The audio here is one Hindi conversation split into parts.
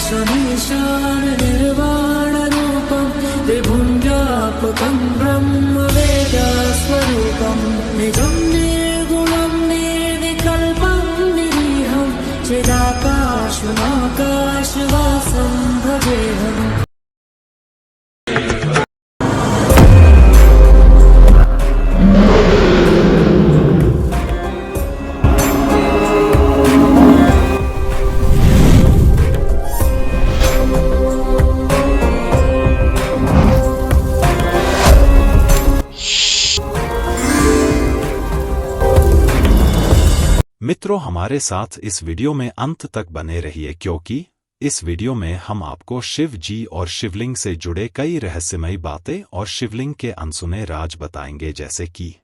शमीशान निर्वाणरूपं विभुं व्यापकं ब्रह्मवेदस्वरूपं निजं निर्गुणं निर्विकल्पं निरीहं चिदाकाशमाकाशवासं भजेऽहम्। मित्रों, हमारे साथ इस वीडियो में अंत तक बने रहिए, क्योंकि इस वीडियो में हम आपको शिव जी और शिवलिंग से जुड़े कई रहस्यमयी बातें और शिवलिंग के अनसुने राज बताएंगे, जैसे कि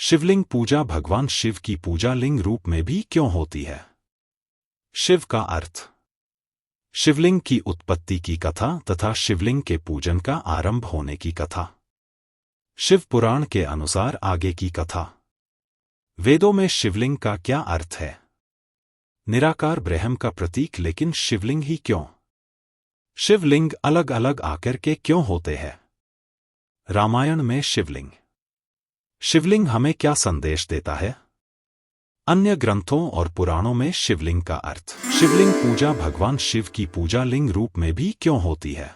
शिवलिंग पूजा भगवान शिव की पूजा लिंग रूप में भी क्यों होती है, शिव का अर्थ, शिवलिंग की उत्पत्ति की कथा तथा शिवलिंग के पूजन का आरंभ होने की कथा, शिव पुराण के अनुसार आगे की कथा, वेदों में शिवलिंग का क्या अर्थ है, निराकार ब्रह्म का प्रतीक लेकिन शिवलिंग ही क्यों, शिवलिंग अलग अलग आकर के क्यों होते हैं, रामायण में शिवलिंग, शिवलिंग हमें क्या संदेश देता है, अन्य ग्रंथों और पुराणों में शिवलिंग का अर्थ, शिवलिंग पूजा भगवान शिव की पूजा लिंग रूप में भी क्यों होती है,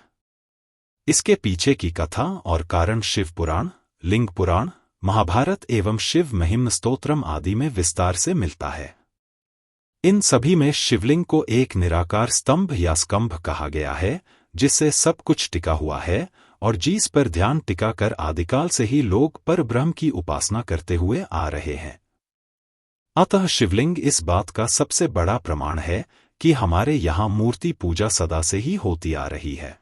इसके पीछे की कथा और कारण शिव पुराण, लिंग पुराण, महाभारत एवं शिव महिम्न स्तोत्रम आदि में विस्तार से मिलता है। इन सभी में शिवलिंग को एक निराकार स्तंभ या स्कंभ कहा गया है, जिससे सब कुछ टिका हुआ है और जिस पर ध्यान टिका कर आदिकाल से ही लोग परब्रह्म की उपासना करते हुए आ रहे हैं। अतः शिवलिंग इस बात का सबसे बड़ा प्रमाण है कि हमारे यहाँ मूर्ति पूजा सदा से ही होती आ रही है।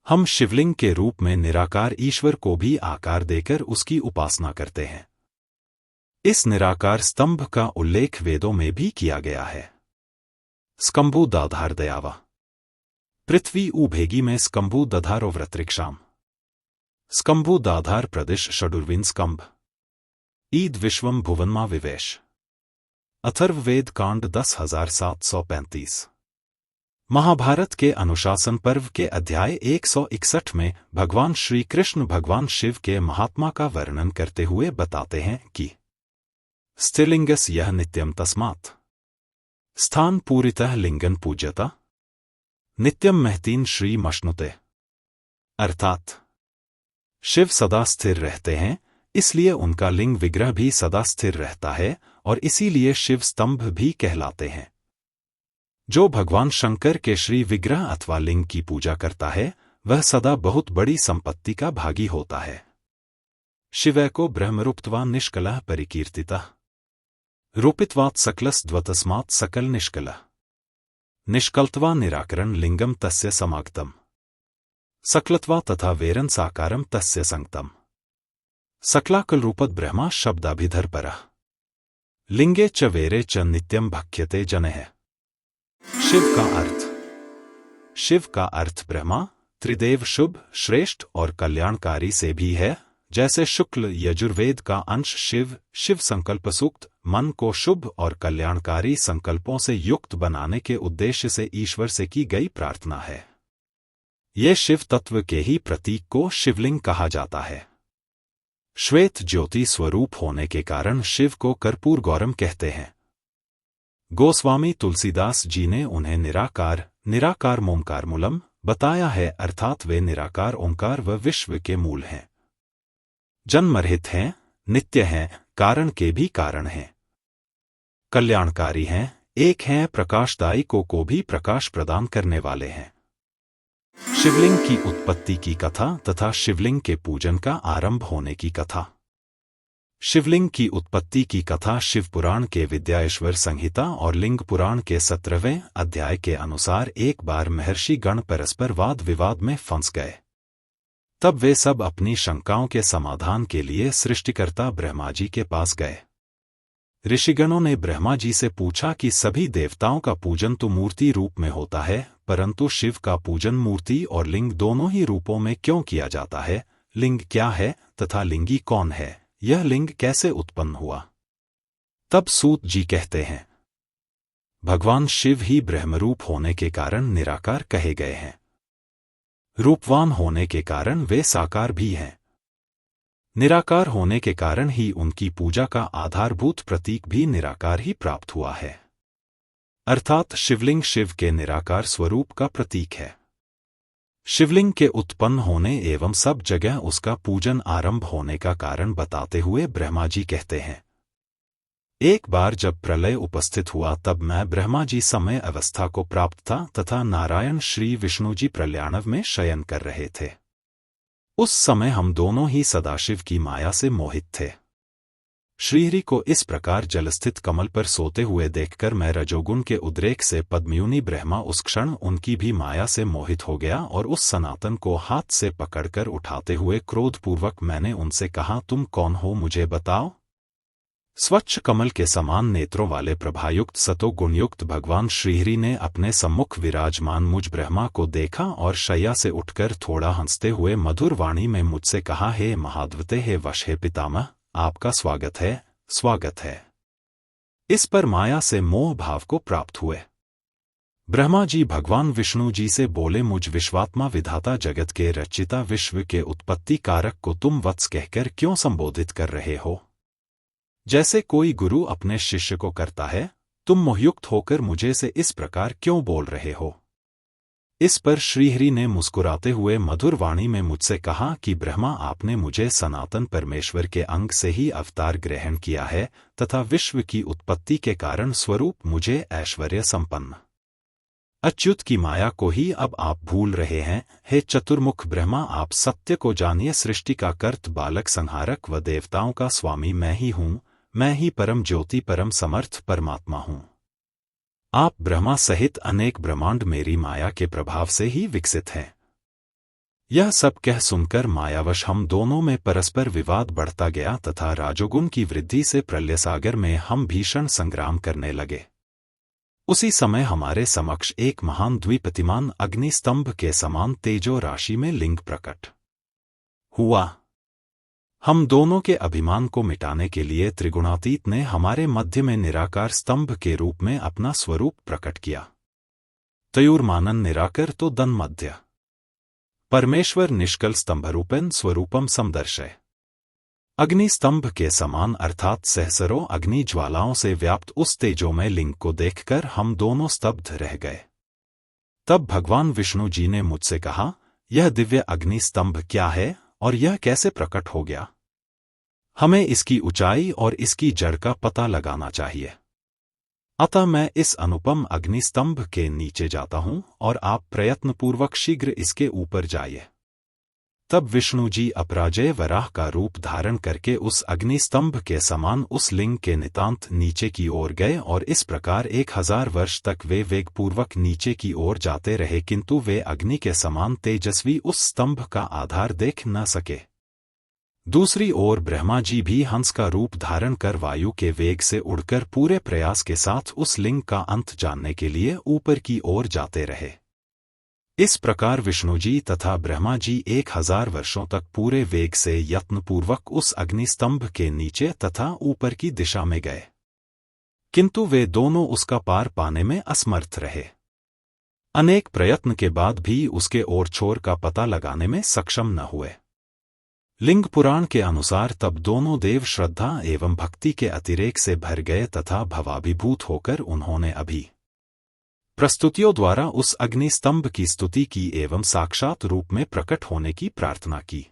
हम शिवलिंग के रूप में निराकार ईश्वर को भी आकार देकर उसकी उपासना करते हैं। इस निराकार स्तंभ का उल्लेख वेदों में भी किया गया है। स्कंभू दाधार दयावा पृथ्वी उभेगी में स्कंभू दधारो व्रतृक्षाम स्कंभू दाधार प्रदिश षडुर्विन स्कंभ ईद विश्वम भुवनमा विवेश अथर्ववेद कांड 10,735। महाभारत के अनुशासन पर्व के अध्याय 161 में भगवान श्री कृष्ण भगवान शिव के महात्मा का वर्णन करते हुए बताते हैं कि स्त्रीलिंगस यह नित्यम तस्मात् स्थान पूरितः लिंगन पूज्यता नित्यम महतीन श्री मश्नुते, अर्थात शिव सदा स्थिर रहते हैं, इसलिए उनका लिंग विग्रह भी सदा स्थिर रहता है और इसीलिए शिव स्तंभ भी कहलाते हैं। जो भगवान शंकर के श्री विग्रह अथवा लिंग की पूजा करता है वह सदा बहुत बड़ी संपत्ति का भागी होता है। शिवै को ब्रह्मरूपत्वा निष्कलः परिकीर्तितः रूपित्वात् सकलस्त्वतस्मात् सकल निष्कलः निष्कलत्वा निराकरण लिंगम तस्य समागतम सकलत्वा तथा वेरन साकारम तस्य संगतम सकलाकल रूपद ब्रह्मा शब्दाभिधर परः लिंगे च वेरे च नित्यम भक्ष्यते जनः। शिव का अर्थ, शिव का अर्थ ब्रह्मा, त्रिदेव, शुभ, श्रेष्ठ और कल्याणकारी से भी है, जैसे शुक्ल यजुर्वेद का अंश शिव, शिव संकल्प सूक्त, मन को शुभ और कल्याणकारी संकल्पों से युक्त बनाने के उद्देश्य से ईश्वर से की गई प्रार्थना है। ये शिव तत्व के ही प्रतीक को शिवलिंग कहा जाता है। श्वेत ज्योति स्वरूप होने के कारण शिव को कर्पूर गौरम कहते हैं। गोस्वामी तुलसीदास जी ने उन्हें निराकार मोमकार मूलम बताया है, अर्थात वे निराकार ओंकार व विश्व के मूल हैं, जन्मरहित हैं, नित्य हैं, कारण के भी कारण हैं, कल्याणकारी हैं, एक हैं, प्रकाशदायी को भी प्रकाश प्रदान करने वाले हैं। शिवलिंग की उत्पत्ति की कथा तथा शिवलिंग के पूजन का आरंभ होने की कथा। शिवलिंग की उत्पत्ति की कथा शिव पुराण के विद्याश्वर संहिता और लिंग पुराण के 17वें अध्याय के अनुसार एक बार महर्षि गण परस्पर वाद विवाद में फंस गए। तब वे सब अपनी शंकाओं के समाधान के लिए सृष्टिकर्ता ब्रह्मा जी के पास गए। ऋषिगणों ने ब्रह्मा जी से पूछा कि सभी देवताओं का पूजन तो मूर्ति रूप में होता है, परंतु शिव का पूजन मूर्ति और लिंग दोनों ही रूपों में क्यों किया जाता है? लिंग क्या है तथा लिंगी कौन है? यह लिंग कैसे उत्पन्न हुआ? तब सूत जी कहते हैं, भगवान शिव ही ब्रह्मरूप होने के कारण निराकार कहे गए हैं। रूपवान होने के कारण वे साकार भी हैं। निराकार होने के कारण ही उनकी पूजा का आधारभूत प्रतीक भी निराकार ही प्राप्त हुआ है, अर्थात शिवलिंग शिव के निराकार स्वरूप का प्रतीक है। शिवलिंग के उत्पन्न होने एवं सब जगह उसका पूजन आरंभ होने का कारण बताते हुए ब्रह्मा जी कहते हैं, एक बार जब प्रलय उपस्थित हुआ तब मैं ब्रह्मा जी समय अवस्था को प्राप्त था तथा नारायण श्री विष्णु जी प्रलयाणव में शयन कर रहे थे। उस समय हम दोनों ही सदाशिव की माया से मोहित थे। श्रीहरि को इस प्रकार जलस्थित कमल पर सोते हुए देखकर मैं रजोगुण के उद्रेक से पद्मयुनि ब्रह्मा उस क्षण उनकी भी माया से मोहित हो गया और उस सनातन को हाथ से पकड़कर उठाते हुए क्रोधपूर्वक मैंने उनसे कहा, तुम कौन हो, मुझे बताओ। स्वच्छ कमल के समान नेत्रों वाले प्रभायुक्त सतो गुणयुक्त भगवान श्रीहरि ने अपने सम्मुख विराजमान मुझ ब्रह्मा को देखा और शैया से उठकर थोड़ा हंसते हुए मधुर वाणी में मुझसे कहा, हे महाद्वितीय, हे वश, हे पितामह, आपका स्वागत है, स्वागत है। इस पर माया से मोह भाव को प्राप्त हुए। ब्रह्मा जी भगवान विष्णु जी से बोले, मुझ विश्वात्मा विधाता जगत के रचिता विश्व के उत्पत्ति कारक को तुम वत्स कहकर क्यों संबोधित कर रहे हो? जैसे कोई गुरु अपने शिष्य को करता है, तुम मोहयुक्त होकर मुझे से इस प्रकार क्यों बोल रहे हो? इस पर श्रीहरि ने मुस्कुराते हुए मधुर वाणी में मुझसे कहा कि ब्रह्मा, आपने मुझे सनातन परमेश्वर के अंग से ही अवतार ग्रहण किया है तथा विश्व की उत्पत्ति के कारण स्वरूप मुझे ऐश्वर्य संपन्न अच्युत की माया को ही अब आप भूल रहे हैं। हे चतुर्मुख ब्रह्मा, आप सत्य को जानिए, सृष्टि का कर्त, बालक संहारक व देवताओं का स्वामी मैं ही हूँ। मैं ही परम ज्योति, परम समर्थ परमात्मा हूँ। आप ब्रह्मा सहित अनेक ब्रह्मांड मेरी माया के प्रभाव से ही विकसित हैं। यह सब कह सुनकर मायावश हम दोनों में परस्पर विवाद बढ़ता गया तथा राजोगुण की वृद्धि से प्रलय सागर में हम भीषण संग्राम करने लगे। उसी समय हमारे समक्ष एक महान द्विपतिमान अग्निस्तंभ के समान तेजो राशि में लिंग प्रकट हुआ। हम दोनों के अभिमान को मिटाने के लिए त्रिगुणातीत ने हमारे मध्य में निराकार स्तंभ के रूप में अपना स्वरूप प्रकट किया। तयुर्मानन निराकर तो दन मध्य परमेश्वर निष्कल स्तंभरूपेण स्वरूपम समदर्शय। अग्नि स्तंभ के समान अर्थात सहस्रों अग्नि ज्वालाओं से व्याप्त उस तेजोमय लिंग को देखकर हम दोनों स्तब्ध रह गए। तब भगवान विष्णु जी ने मुझसे कहा, यह दिव्य अग्नि स्तंभ क्या है और यह कैसे प्रकट हो गया? हमें इसकी ऊंचाई और इसकी जड़ का पता लगाना चाहिए। अतः मैं इस अनुपम अग्नि स्तंभ के नीचे जाता हूं और आप प्रयत्नपूर्वक शीघ्र इसके ऊपर जाइए। तब विष्णु जी अपराजय वराह का रूप धारण करके उस अग्नि स्तंभ के समान उस लिंग के नितांत नीचे की ओर गए और इस प्रकार 1000 वर्ष तक वे वेगपूर्वक नीचे की ओर जाते रहे, किंतु वे अग्नि के समान तेजस्वी उस स्तंभ का आधार देख न सके। दूसरी ओर ब्रह्मा जी भी हंस का रूप धारण कर वायु के वेग से उड़कर पूरे प्रयास के साथ उस लिंग का अंत जानने के लिए ऊपर की ओर जाते रहे। इस प्रकार विष्णु जी तथा ब्रह्मा जी 1000 वर्षों तक पूरे वेग से यत्नपूर्वक उस अग्निस्तंभ के नीचे तथा ऊपर की दिशा में गए, किंतु वे दोनों उसका पार पाने में असमर्थ रहे। अनेक प्रयत्न के बाद भी उसके ओर छोर का पता लगाने में सक्षम न हुए। लिंग पुराण के अनुसार तब दोनों देव श्रद्धा एवं भक्ति के अतिरेक से भर गए तथा भवाभिभूत होकर उन्होंने अभी प्रस्तुतियों द्वारा उस अग्नि स्तंभ की स्तुति की एवं साक्षात रूप में प्रकट होने की प्रार्थना की।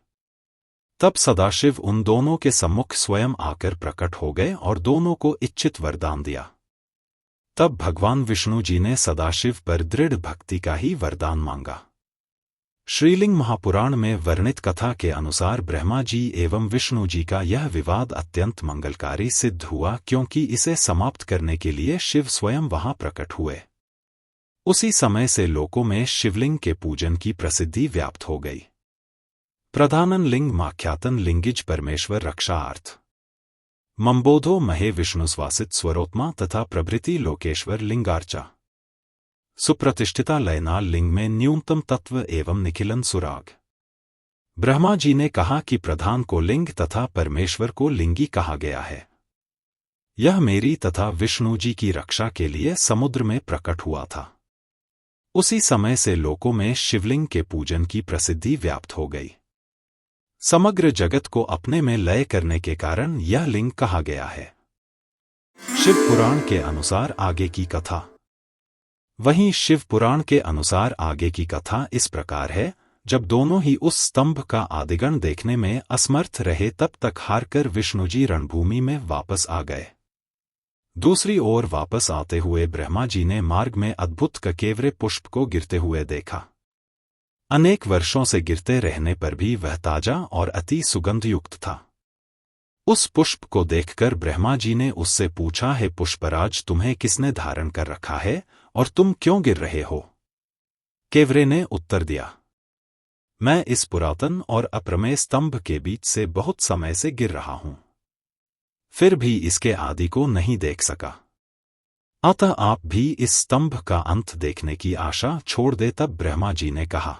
तब सदाशिव उन दोनों के सम्मुख स्वयं आकर प्रकट हो गए और दोनों को इच्छित वरदान दिया। तब भगवान विष्णु जी ने सदाशिव पर दृढ़ भक्ति का ही वरदान मांगा। श्रीलिंग महापुराण में वर्णित कथा के अनुसार ब्रह्मा जी एवं विष्णु जी का यह विवाद अत्यंत मंगलकारी सिद्ध हुआ, क्योंकि इसे समाप्त करने के लिए शिव स्वयं वहां प्रकट हुए। उसी समय से लोकों में शिवलिंग के पूजन की प्रसिद्धि व्याप्त हो गई। प्रधानन लिंग माख्यातन लिंगिज परमेश्वर रक्षार्थ मम्बोधो महे विष्णुस्वासित स्वरोत्मा तथा प्रभृति लोकेश्वर लिंगार्चा। सुप्रतिष्ठिता लयनाल लिंग में न्यूनतम तत्व एवं निखिलन सुराग। ब्रह्मा जी ने कहा कि प्रधान को लिंग तथा परमेश्वर को लिंगी कहा गया है। यह मेरी तथा विष्णु जी की रक्षा के लिए समुद्र में प्रकट हुआ था। उसी समय से लोकों में शिवलिंग के पूजन की प्रसिद्धि व्याप्त हो गई। समग्र जगत को अपने में लय करने के कारण यह लिंग कहा गया है। शिव पुराण के अनुसार आगे की कथा। वहीं शिव पुराण के अनुसार आगे की कथा इस प्रकार है। जब दोनों ही उस स्तंभ का आदिगण देखने में असमर्थ रहे तब तक हारकर विष्णुजी रणभूमि में वापस आ गए। दूसरी ओर वापस आते हुए ब्रह्मा जी ने मार्ग में अद्भुत ककेवरे पुष्प को गिरते हुए देखा। अनेक वर्षों से गिरते रहने पर भी वह ताजा और अति सुगंधयुक्त था। उस पुष्प को देखकर ब्रह्मा जी ने उससे पूछा, हे पुष्पराज, तुम्हें किसने धारण कर रखा है और तुम क्यों गिर रहे हो? केवरे ने उत्तर दिया, मैं इस पुरातन और अप्रमेय स्तंभ के बीच से बहुत समय से गिर रहा हूं, फिर भी इसके आदि को नहीं देख सका। अतः आप भी इस स्तंभ का अंत देखने की आशा छोड़ दे। तब ब्रह्मा जी ने कहा,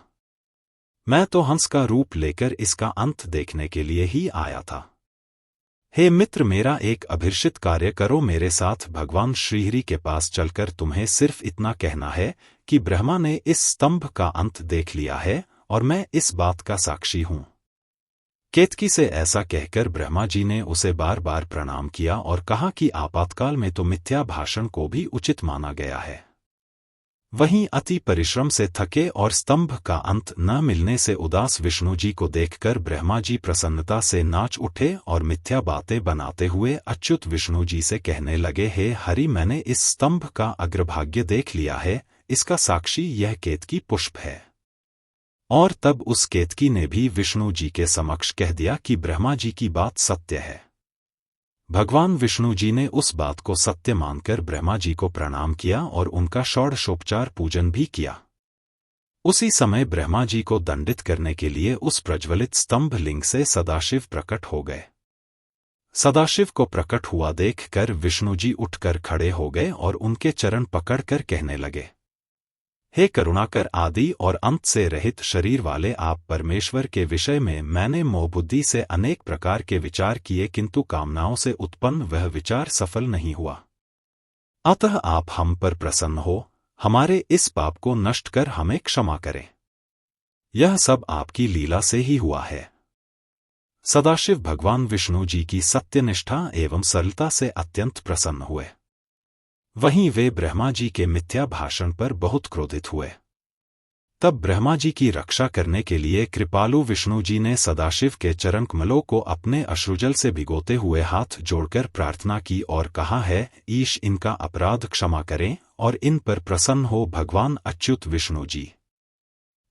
मैं तो हंस का रूप लेकर इसका अंत देखने के लिए ही आया था। हे मित्र, मेरा एक अभिर्षित कार्य करो, मेरे साथ भगवान श्रीहरि के पास चलकर तुम्हें सिर्फ इतना कहना है कि ब्रह्मा ने इस स्तंभ का अंत देख लिया है और मैं इस बात का साक्षी हूं। केतकी से ऐसा कहकर ब्रह्मा जी ने उसे बार बार प्रणाम किया और कहा कि आपातकाल में तो मिथ्या भाषण को भी उचित माना गया है। वहीं अति परिश्रम से थके और स्तंभ का अंत न मिलने से उदास विष्णु जी को देखकर ब्रह्मा जी प्रसन्नता से नाच उठे और मिथ्या बातें बनाते हुए अच्युत विष्णु जी से कहने लगे, हे हरि, मैंने इस स्तंभ का अग्रभाग्य देख लिया है, इसका साक्षी यह केतकी पुष्प है। और तब उस केतकी ने भी विष्णु जी के समक्ष कह दिया कि ब्रह्मा जी की बात सत्य है। भगवान विष्णु जी ने उस बात को सत्य मानकर ब्रह्मा जी को प्रणाम किया और उनका षोडशोपचार पूजन भी किया। उसी समय ब्रह्मा जी को दंडित करने के लिए उस प्रज्वलित स्तंभ लिंग से सदाशिव प्रकट हो गए। सदाशिव को प्रकट हुआ देखकर विष्णु जी उठकर खड़े हो गए और उनके चरण पकड़कर कहने लगे, हे करुणाकर, आदि और अंत से रहित शरीर वाले आप परमेश्वर के विषय में मैंने मोहबुद्धि से अनेक प्रकार के विचार किए, किंतु कामनाओं से उत्पन्न वह विचार सफल नहीं हुआ। अतः आप हम पर प्रसन्न हो, हमारे इस पाप को नष्ट कर हमें क्षमा करें। यह सब आपकी लीला से ही हुआ है। सदाशिव भगवान विष्णु जी की सत्यनिष्ठा एवं सरलता से अत्यंत प्रसन्न हुए। वहीं वे ब्रह्मा जी के मिथ्या भाषण पर बहुत क्रोधित हुए। तब ब्रह्मा जी की रक्षा करने के लिए कृपालु विष्णु जी ने सदाशिव के चरण कमलों को अपने अश्रुजल से भिगोते हुए हाथ जोड़कर प्रार्थना की और कहा है, ईश, इनका अपराध क्षमा करें और इन पर प्रसन्न हो। भगवान अच्युत विष्णु जी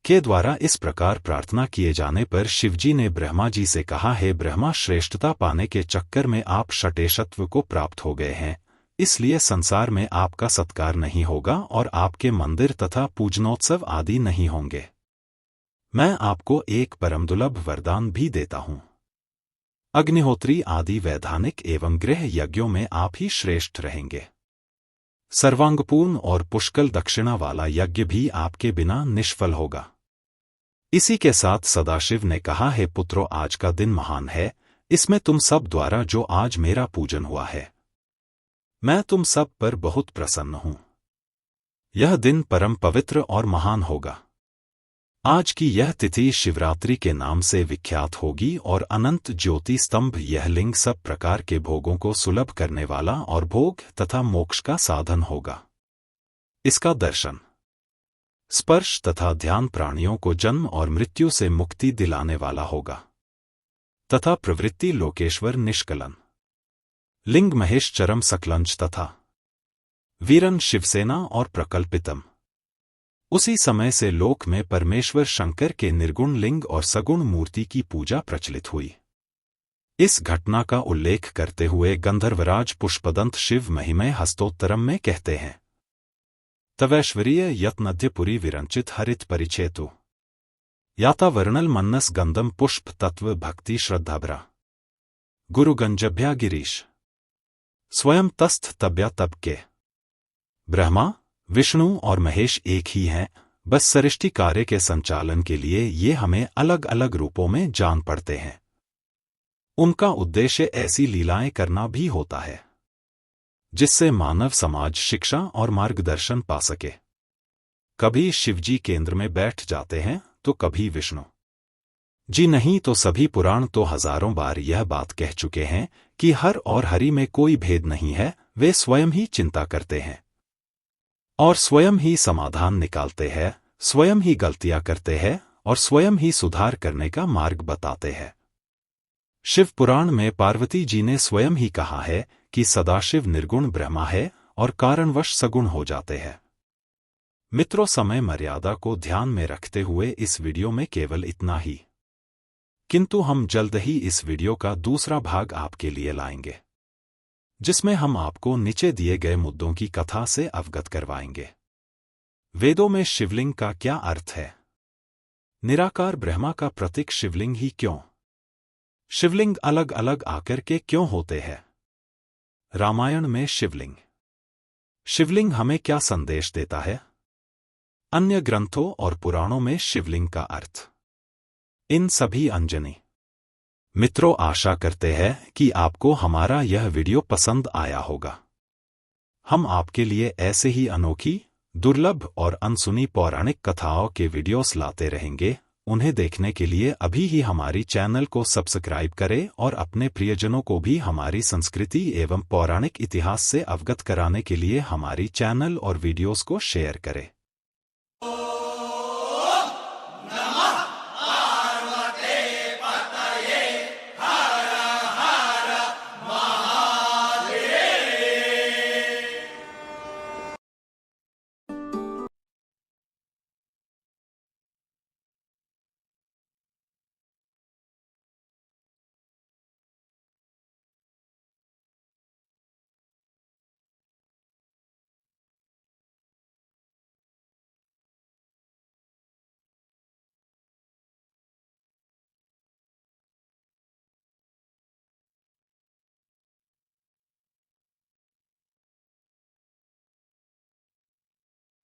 के द्वारा इस प्रकार प्रार्थना किए जाने पर शिवजी ने ब्रह्मा जी से कहा, हे ब्रह्मा, श्रेष्ठता पाने के चक्कर में आप षटेशत्व को प्राप्त हो गए हैं, इसलिए संसार में आपका सत्कार नहीं होगा और आपके मंदिर तथा पूजनोत्सव आदि नहीं होंगे। मैं आपको एक परम दुर्लभ वरदान भी देता हूं। अग्निहोत्री आदि वैधानिक एवं गृह यज्ञों में आप ही श्रेष्ठ रहेंगे। सर्वांगपूर्ण और पुष्कल दक्षिणा वाला यज्ञ भी आपके बिना निष्फल होगा। इसी के साथ सदाशिव ने कहा, हे पुत्रों, आज का दिन महान है, इसमें तुम सब द्वारा जो आज मेरा पूजन हुआ है, मैं तुम सब पर बहुत प्रसन्न हूं। यह दिन परम पवित्र और महान होगा। आज की यह तिथि शिवरात्रि के नाम से विख्यात होगी और अनंत ज्योति स्तंभ यह लिंग सब प्रकार के भोगों को सुलभ करने वाला और भोग तथा मोक्ष का साधन होगा। इसका दर्शन, स्पर्श तथा ध्यान प्राणियों को जन्म और मृत्यु से मुक्ति दिलाने वाला होगा तथा प्रवृत्ति लोकेश्वर निष्कलन लिंग महेश चरम सकलंच तथा वीरन शिवसेना और प्रकल्पितम। उसी समय से लोक में परमेश्वर शंकर के निर्गुण लिंग और सगुण मूर्ति की पूजा प्रचलित हुई। इस घटना का उल्लेख करते हुए गंधर्वराज पुष्पदंत शिव महिमय हस्तोत्तरम में कहते हैं, तवैश्वर्य यत्नद्यपुरी विरंचित हरित परिचेतु याता वर्णल मन्नस गंधम पुष्प तत्व भक्ति श्रद्धाभरा गुरु गंजभ्या गिरीश स्वयं तस्थ तब्या तब के। ब्रह्मा, विष्णु और महेश एक ही हैं, बस सृष्टि कार्य के संचालन के लिए ये हमें अलग अलग रूपों में जान पड़ते हैं। उनका उद्देश्य ऐसी लीलाएं करना भी होता है। जिससे मानव समाज शिक्षा और मार्गदर्शन पा सके। कभी शिवजी केंद्र में बैठ जाते हैं तो कभी विष्णु जी नहीं, तो सभी पुराण तो हजारों बार यह बात कह चुके हैं कि हर और हरि में कोई भेद नहीं है। वे स्वयं ही चिंता करते हैं और स्वयं ही समाधान निकालते हैं, स्वयं ही गलतियां करते हैं और स्वयं ही सुधार करने का मार्ग बताते हैं। शिव पुराण में पार्वती जी ने स्वयं ही कहा है कि सदाशिव निर्गुण ब्रह्मा है और कारणवश सगुण हो जाते हैं। मित्रों, समय मर्यादा को ध्यान में रखते हुए इस वीडियो में केवल इतना ही, किंतु हम जल्द ही इस वीडियो का दूसरा भाग आपके लिए लाएंगे, जिसमें हम आपको नीचे दिए गए मुद्दों की कथा से अवगत करवाएंगे। वेदों में शिवलिंग का क्या अर्थ है? निराकार ब्रह्मा का प्रतीक शिवलिंग ही क्यों? शिवलिंग अलग अलग आकर के क्यों होते हैं? रामायण में शिवलिंग हमें क्या संदेश देता है? अन्य ग्रंथों और पुराणों में शिवलिंग का अर्थ, इन सभी अंजनी मित्रों, आशा करते हैं कि आपको हमारा यह वीडियो पसंद आया होगा। हम आपके लिए ऐसे ही अनोखी, दुर्लभ और अनसुनी पौराणिक कथाओं के वीडियोस लाते रहेंगे। उन्हें देखने के लिए अभी ही हमारी चैनल को सब्सक्राइब करें और अपने प्रियजनों को भी हमारी संस्कृति एवं पौराणिक इतिहास से अवगत कराने के लिए हमारी चैनल और वीडियोस को शेयर करें।